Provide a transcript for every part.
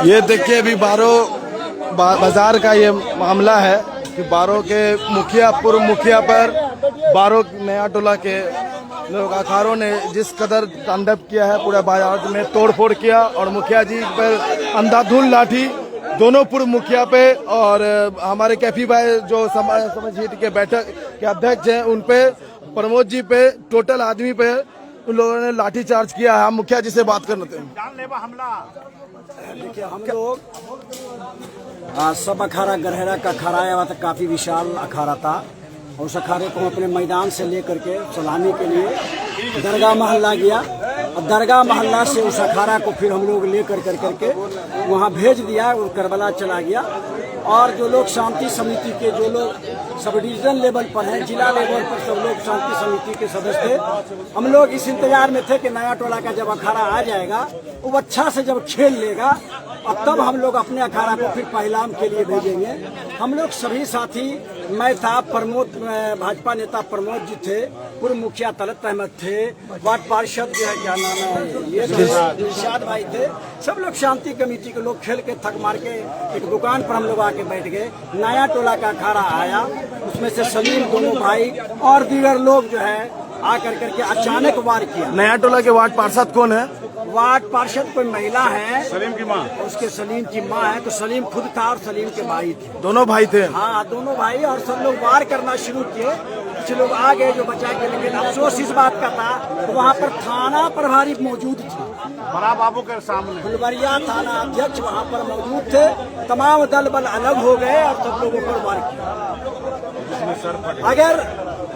ये देखिए अभी बाजार का ये मामला है कि बारो के मुखिया पूर्व मुखिया पर बारो नया टोला के लोग अखाड़ों ने जिस कदर तांडव किया है, पूरा बाजार में तोड़फोड़ किया और मुखिया जी पर अंधाधुंध लाठी दोनों पूर्व मुखिया पे और हमारे कैफी भाई जो समझ के बैठक के अध्यक्ष हैं उन पे, प्रमोद जी पे, टोटल आदमी पे उन लोगों ने लाठी चार्ज किया है। हम मुखिया जी से बात करना थे। जानलेवा हमला। देखिए हम लोग सब अखाड़ा गरहरा का अखाड़ा आया हुआ था, काफी विशाल अखाड़ा था और उस अखाड़े को अपने मैदान से लेकर के सलामी के लिए दरगाह मोहल्ला गया और दरगाह मोहल्ला से उस अखाड़ा को फिर हम लोग लेकर करके वहाँ भेज दिया और करबला चला गया। और जो लोग शांति समिति के जो लोग सब डिवीजन लेवल पर हैं, जिला लेवल पर सब लोग शांति समिति के सदस्य थे। हम लोग इस इंतजार में थे कि नया टोला का जब अखाड़ा आ जाएगा वो अच्छा से जब खेल लेगा और तब हम लोग अपने अखाड़ा को फिर पहलाम के लिए भेजेंगे। हम लोग सभी साथी, मैं था, प्रमोद भाजपा नेता प्रमोद जी थे, पूर्व मुखिया तलत अहमद थे, वार्ड पार्षद जो है क्या नाम है ये दिलशाद भाई थे, सब लोग शांति कमेटी के लोग खेल के थक मार के एक दुकान पर हम लोग आके बैठ गए। नया टोला का अखाड़ा आया, उसमें से सलीम दोनों भाई और दीगर लोग जो है आकर करके अचानक वार किया। नया टोला के वार्ड पार्षद कौन है? वार्ड पार्षद कोई महिला है, सलीम की माँ, उसके सलीम की माँ है। तो सलीम खुद था और सलीम के भाई थे, दोनों भाई थे। हाँ दोनों भाई, और सब लोग वार करना शुरू किए। कुछ लोग आ गए जो बचा के, लेकिन अफसोस इस बात का था तो वहाँ पर थाना प्रभारी मौजूद थे, बड़ा बाबू के सामने फुलवरिया थाना अध्यक्ष वहाँ पर मौजूद थे। तमाम दल बल अलग हो गए और सब लोगों पर वार किया। अगर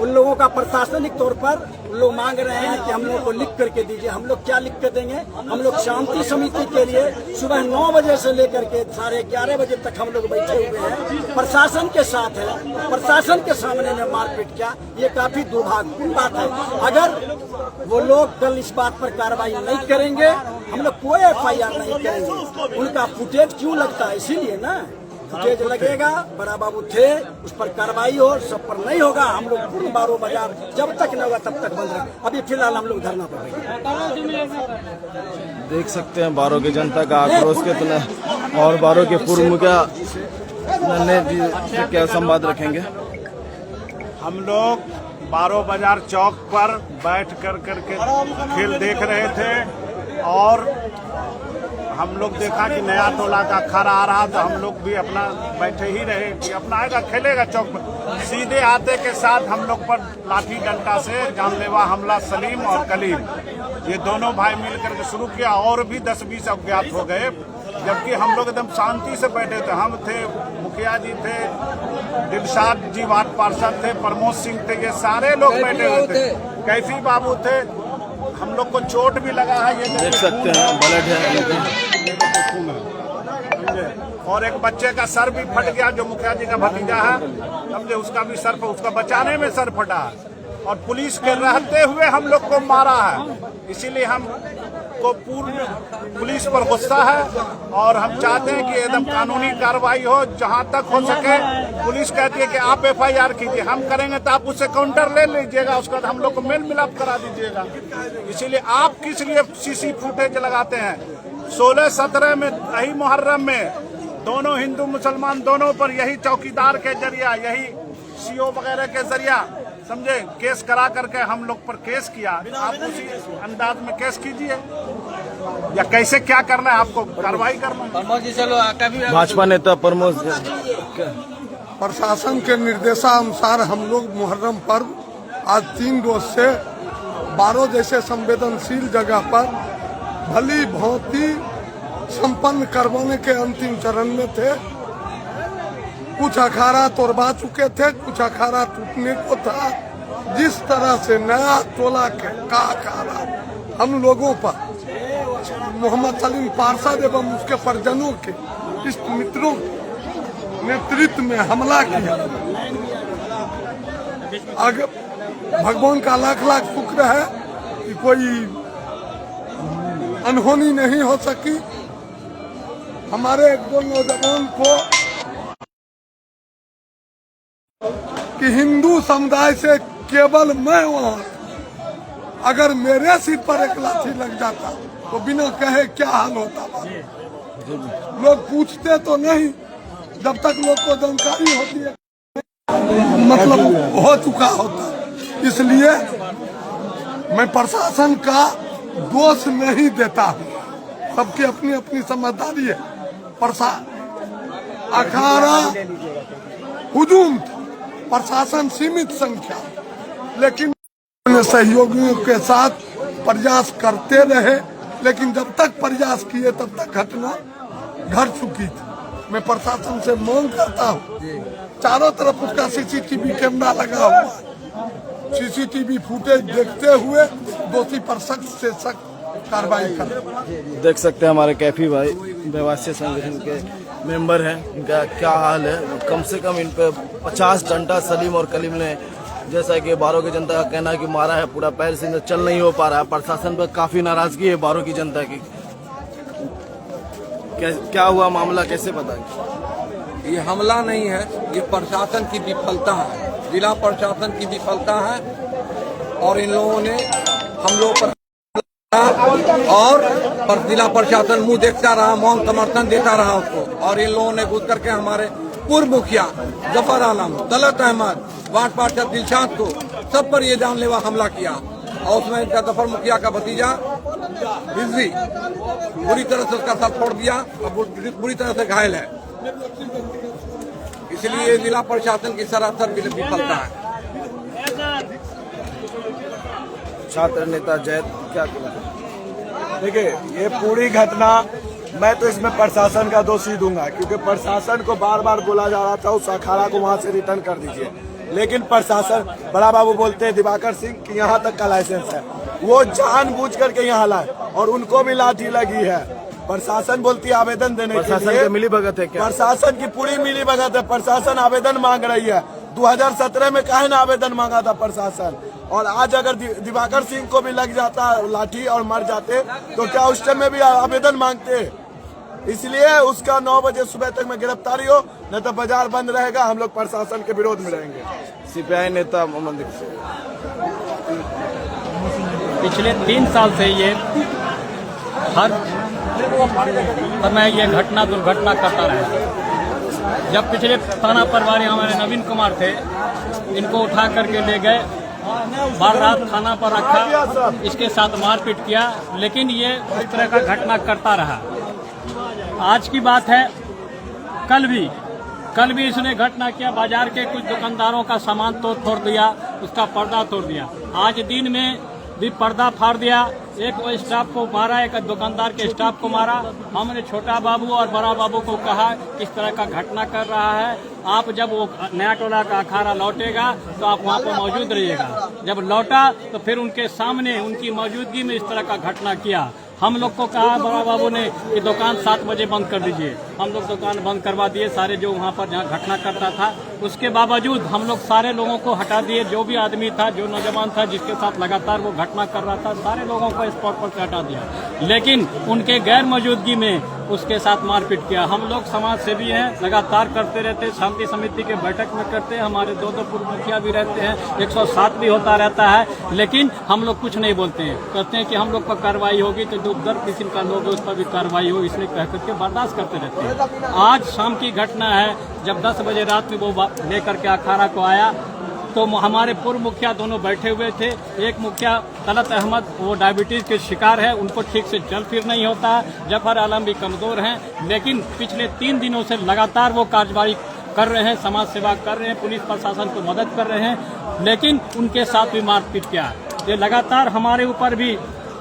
उन लोगों का प्रशासनिक तौर पर लोग मांग रहे हैं कि हम लोग को लिख करके दीजिए, हम लोग क्या लिख कर देंगे? हम लोग शांति समिति के लिए सुबह 9 बजे से लेकर के 11:30 बजे तक हम लोग बैठे हुए हैं, प्रशासन के साथ है। प्रशासन के सामने में मारपीट किया, ये काफी दुर्भाग्यपूर्ण बात है। अगर वो लोग कल इस बात पर कार्रवाई नहीं करेंगे, हम लोग कोई FIR नहीं करेंगे। उनका फुटेज क्यों लगता है? इसीलिए ना फुटेज लगेगा, बड़ा बाबू थे, उस पर कार्रवाई हो, सब पर नहीं होगा। हम लोग पूर्ण बारो बाजार जब तक न होगा तब तक बंद रखेंगे। अभी फिलहाल हम लोग धरना पर बैठे। देख सकते हैं बारो की जनता का आक्रोश कितना, और बारो के पूर्व मुखिया क्या संवाद रखेंगे। हम लोग बारो बाजार चौक पर बैठ कर खेल देख रहे थे और हम लोग देखा कि नया टोला का अखाड़ा आ रहा, तो हम लोग भी अपना बैठे ही रहे कि अपना आएगा खेलेगा चौक पर। सीधे आते के साथ हम लोग पर लाठी डंडा से जानलेवा हमला सलीम और कलीम, ये दोनों भाई मिलकर के शुरू किया और भी 10-20 अज्ञात हो गए। जबकि हम लोग एकदम शांति से बैठे थे। हम थे, मुखिया जी थे, दिलशाद जी वार्ड पार्षद थे, प्रमोद सिंह थे, ये सारे लोग बैठे हुए थे, कैफी बाबू थे। हम लोग को चोट भी लगा है, ये देख सकते हैं, ब्लड है और एक बच्चे का सर भी फट गया जो मुखिया जी का भतीजा है, समझे, उसका भी सर, उसका बचाने में सर फटा और पुलिस के रहते हुए हम लोग को मारा है। इसीलिए हम को पूर्ण पुलिस पर गुस्सा है और हम चाहते हैं कि एकदम कानूनी कार्रवाई हो। जहां तक हो सके, पुलिस कहती है कि आप FIR कीजिए, हम करेंगे तो आप उससे काउंटर ले लीजिएगा, उसके बाद हम लोग को मेल मिलाप करा दीजिएगा। इसीलिए आप किस लिए CC फुटेज लगाते हैं? 16-17 में यही मुहर्रम में दोनों हिंदू मुसलमान दोनों पर यही चौकीदार के जरिया, यही CO वगैरह के जरिया, समझे, केस करा करके हम लोग पर केस किया। आप उसी अंदाज में केस कीजिए या कैसे क्या करना है, आपको कार्रवाई करना है। भाजपा नेता प्रमोद, प्रशासन के निर्देशानुसार हम लोग मुहर्रम पर्व आज 3 रोज से बारो जैसे संवेदनशील जगह पर भली भांति संपन्न करवाने के अंतिम चरण में थे। कुछ अखाड़ा तोड़वा चुके थे, कुछ अखाड़ा टूटने को था। जिस तरह से नया टोला का अखाड़ा हम लोगों पर मोहम्मद सलीम पार्षद एवं उसके परिजनों के इष्ट मित्रों नेतृत्व में हमला किया, आगे भगवान का लाख लाख शुक्र है कि कोई अनहोनी नहीं हो सकी। हमारे एक दो नौजवान को कि हिंदू समुदाय से केवल मैं वहां, अगर मेरे सिर पर एक लाठी लग जाता तो बिना कहे क्या हाल होता था। लोग पूछते तो नहीं, जब तक लोग को जानकारी होती है मतलब हो चुका होता। इसलिए मैं प्रशासन का दोष नहीं देता हूँ, सबकी अपनी अपनी समझदारी है। अखाड़ा हुजूम था, प्रशासन सीमित संख्या, लेकिन सहयोगियों के साथ प्रयास करते रहे। लेकिन जब तक प्रयास किए तब तक घटना घट चुकी थी। मैं प्रशासन से मांग करता हूँ, चारों तरफ उसका सीसीटीवी कैमरा लगा हुआ है, सीसीटीवी फुटेज देखते हुए दोषी पर सख्त से सख्त कार्रवाई करें। देख सकते हैं हमारे कैफी भाई व्यवसाय संगठन के मेंबर हैं, इनका क्या हाल है। कम से कम इन पे 50 डंडा सलीम और कलीम ने, जैसा कि बारो की जनता का कहना है कि मारा है, पूरा पैर से चल नहीं हो पा रहा है। प्रशासन पर काफी नाराजगी है बारो की जनता की। क्या हुआ मामला, कैसे बताएं? ये हमला नहीं है, ये प्रशासन की विफलता है, जिला प्रशासन की विफलता है। और इन लोगों ने हम लोग पर और जिला प्रशासन मुंह देखता रहा, मौन समर्थन देता रहा उसको। और इन लोगों ने घुस करके हमारे पूर्व मुखिया जफर आलम, तलत अहमद, वार्ड पार्षद दिलशाद को, सब पर ये जानलेवा हमला किया। और उसमें इनका जफर मुखिया का भतीजा रिजवी बुरी तरह से उसका सर फोड़ दिया और बुरी तरह से घायल है। इसलिए जिला प्रशासन की सरासर विफलता है। छात्र नेता जैद क्या कहना? देखिए, ये पूरी घटना मैं तो इसमें प्रशासन का दोष ही दूंगा, क्योंकि प्रशासन को बार बार बोला जा रहा था उस अखाड़ा को वहां से रिटर्न कर दीजिए, लेकिन प्रशासन, बड़ा बाबू बोलते हैं दिवाकर सिंह कि यहाँ तक का लाइसेंस है, वो जानबूझ करके यहाँ लाए और उनको भी लाठी लगी है। प्रशासन बोलती है आवेदन देने के लिए, प्रशासन की मिली भगत है क्या? प्रशासन की पूरी मिली भगत है। प्रशासन आवेदन मांग रही है। 2017 में काहे ना आवेदन मांगा था प्रशासन, और आज अगर दिवाकर सिंह को भी लग जाता लाठी और मर जाते तो क्या उस टाइम में भी आवेदन मांगते? इसलिए उसका 9 बजे सुबह तक में गिरफ्तारी हो, नहीं तो बाजार बंद रहेगा। हम लोग प्रशासन के विरोध में रहेंगे। सीपीआई नेता मोहम्मद पिछले 3 साल से ये हर समय ये घटना दुर्घटना करता रहा। जब पिछले थाना प्रभारी हमारे नवीन कुमार थे, इनको उठा करके ले गए, बार रात थाना पर रखा, इसके साथ मारपीट किया, लेकिन ये उस तरह का घटना करता रहा। आज की बात है, कल भी इसने घटना किया, बाजार के कुछ दुकानदारों का सामान तोड़ दिया, उसका पर्दा तोड़ दिया। आज दिन में भी पर्दा फाड़ दिया, एक स्टाफ को मारा, एक दुकानदार के स्टाफ को मारा। हमने छोटा बाबू और बड़ा बाबू को कहा इस तरह का घटना कर रहा है, आप जब वो नया टोला का अखाड़ा लौटेगा तो आप वहाँ पर मौजूद रहिएगा। जब लौटा तो फिर उनके सामने उनकी मौजूदगी में इस तरह का घटना किया। हम लोग को कहा बड़ा बाबू ने कि दुकान 7 बजे बंद कर दीजिए। हम लोग दुकान बंद करवा दिए, सारे जो वहाँ पर जहाँ घटना करता था। उसके बावजूद हम लोग सारे लोगों को हटा दिए, जो भी आदमी था, जो नौजवान था जिसके साथ लगातार वो घटना कर रहा था, सारे लोगों को स्पॉट पर से हटा दिया। लेकिन उनके गैर मौजूदगी में उसके साथ मारपीट किया। हम लोग समाज सेवी हैं, लगातार करते रहते, शांति समिति के बैठक में करते हैं, हमारे 2 पूर्व मुखिया भी रहते हैं, 107 भी होता रहता है, लेकिन हम लोग कुछ नहीं बोलते हैं। कहते हैं कि हम लोग पर कार्रवाई होगी तो जो दर किस्म का लोग है उस पर भी कार्रवाई हो, इसलिए कह करके बर्दाश्त करते रहते हैं। आज शाम की घटना है, जब 10 बजे रात में वो लेकर के अखाड़ा को आया तो हमारे पूर्व मुखिया दोनों बैठे हुए थे। एक मुखिया तलत अहमद, वो डायबिटीज के शिकार है, उनको ठीक से चल फिर नहीं होता। जफर आलम भी कमजोर हैं, लेकिन पिछले 3 दिनों से लगातार वो कार्रवाई कर रहे हैं, समाज सेवा कर रहे हैं, पुलिस प्रशासन को मदद कर रहे हैं, लेकिन उनके साथ भी मारपीट किया। ये लगातार हमारे ऊपर भी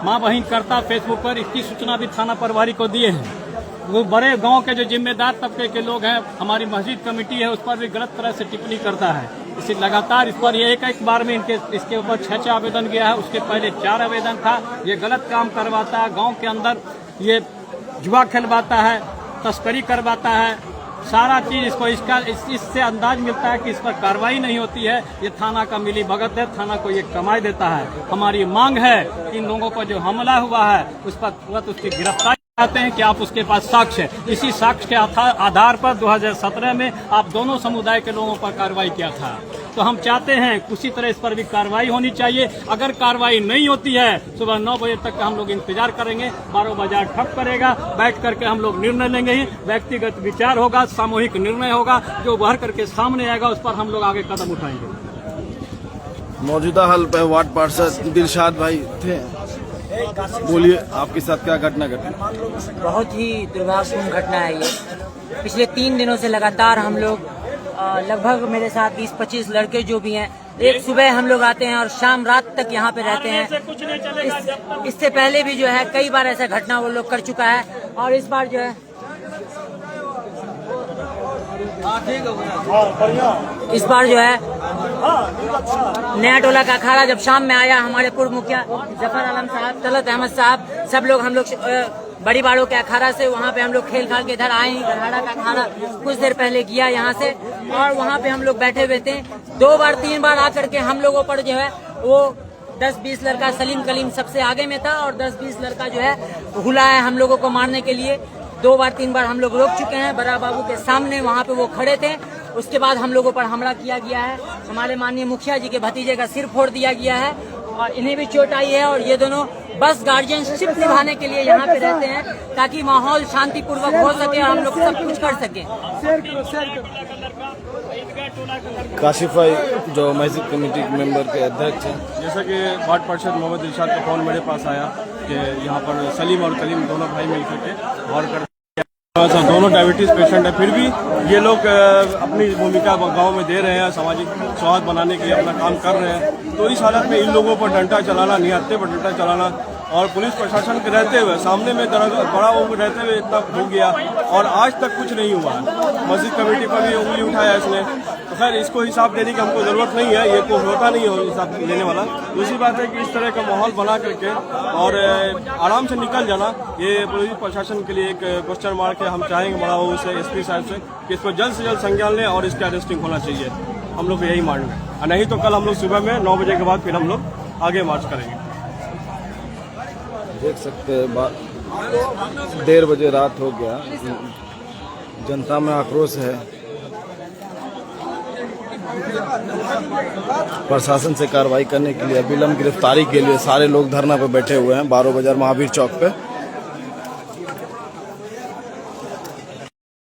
माँ बहन करता फेसबुक पर, इसकी सूचना भी थाना प्रभारी को दिए हैं। वो बड़े गांव के जो जिम्मेदार तबके के लोग हैं, हमारी मस्जिद कमेटी है, उस पर भी गलत तरह से टिप्पणी करता है। इसी लगातार इस पर ये एक बार में इसके ऊपर 6 आवेदन गया है, उसके पहले 4 आवेदन था। ये गलत काम करवाता है, गांव के अंदर ये जुआ खेलवाता है, तस्करी करवाता है, सारा चीज इसको इससे अंदाज मिलता है कि इस पर कार्रवाई नहीं होती है। ये थाना का मिली भगत है, थाना को ये कमाई देता है। हमारी मांग है कि इन लोगों पर जो हमला हुआ है उस पर तुरंत उसकी गिरफ्तारी चाहते हैं कि आप उसके पास साक्ष्य है। इसी साक्ष्य के आधार पर 2017 में आप दोनों समुदाय के लोगों पर कार्रवाई किया था। तो हम चाहते हैं उसी तरह इस पर भी कार्रवाई होनी चाहिए। अगर कार्रवाई नहीं होती है, सुबह 9 बजे तक हम लोग इंतजार करेंगे, 12 बाजार ठप करेगा, बैठ करके हम लोग निर्णय लेंगे। व्यक्तिगत विचार होगा, सामूहिक निर्णय होगा, जो उभर करके सामने आएगा उस पर हम लोग आगे कदम उठाएंगे। मौजूदा हाल पे वार्ड पार्षद दिलशाद भाई थे, बोलिए आपके साथ क्या घटना घटी? बहुत ही दुर्भाग्यपूर्ण घटना है ये। पिछले 3 दिनों से लगातार हम लोग लगभग मेरे साथ 20-25 लड़के जो भी हैं, एक सुबह हम लोग आते हैं और शाम रात तक यहाँ पे रहते हैं। इससे पहले भी जो है कई बार ऐसा घटना वो लोग कर चुका है और इस बार जो है नया टोला का अखाड़ा जब शाम में आया, हमारे पूर्व मुखिया जफर आलम साहब, तलत अहमद साहब, सब लोग हम लोग बड़ी बाड़ों के अखाड़ा से वहाँ पे हम लोग खेल खाल के इधर आए हैं। गढ़ाड़ा का अखाड़ा कुछ देर पहले गया यहाँ से और वहाँ पे हम लोग बैठे हुए थे। 2 बार 3 बार आकर के हम लोगों पर जो है वो 10-20 लड़का, सलीम कलीम सबसे आगे में था और 10-20 लड़का जो है हुला है हम लोगों को मारने के लिए। 2 बार 3 बार हम लोग रोक चुके हैं। बड़ा बाबू के सामने वहाँ पे वो खड़े थे। उसके बाद हम लोगों पर हमला किया गया है। हमारे माननीय मुखिया जी के भतीजे का सिर फोड़ दिया गया है और इन्हें भी चोट आई है। और ये दोनों बस गार्जियनशिप निभाने के लिए यहाँ पे रहते हैं ताकि माहौल शांतिपूर्वक हो सके और हम लोग सब कुछ कर सके। काशिफ भाई जो मस्जिद कमेटी मेंबर के अध्यक्ष हैं, जैसा कि वार्ड पार्षद मोहम्मद दिलशाद का फोन मेरे पास आया कि यहाँ पर सलीम और कलीम दोनों भाई मिलकर के और कर दोनों डायबिटीज पेशेंट है, फिर भी ये लोग अपनी भूमिका गांव में दे रहे हैं, सामाजिक सौहार्द बनाने के लिए अपना काम कर रहे हैं। तो इस हालत में इन लोगों पर डंडा चलाना, निहत्थे पर डंडा चलाना और पुलिस प्रशासन के रहते हुए सामने में बड़ा वो रहते हुए इतना हो गया और आज तक कुछ नहीं हुआ है। मस्जिद कमेटी पर भी उंगली उठाया इसने। तो खैर इसको हिसाब देने की हमको जरूरत नहीं है, ये कोई होता नहीं है हिसाब देने वाला। दूसरी बात है कि इस तरह का माहौल बना करके और आराम से निकल जाना, ये पुलिस प्रशासन के लिए एक क्वेश्चन मार्क है। हम चाहेंगे बड़ा बाबू से, एसपी साहब से कि इस पर जल्द से जल्द संज्ञान लें और इसका अरेस्टिंग होना चाहिए। हम लोग यही मांग है, नहीं तो कल हम लोग सुबह में 9 बजे के बाद फिर हम लोग आगे मार्च करेंगे। देख सकते हैं 1:30 बजे रात हो गया, जनता में आक्रोश है। प्रशासन से कार्रवाई करने के लिए, विलंब गिरफ्तारी के लिए सारे लोग धरना पे बैठे हुए हैं 12 बाजार महावीर चौक पे।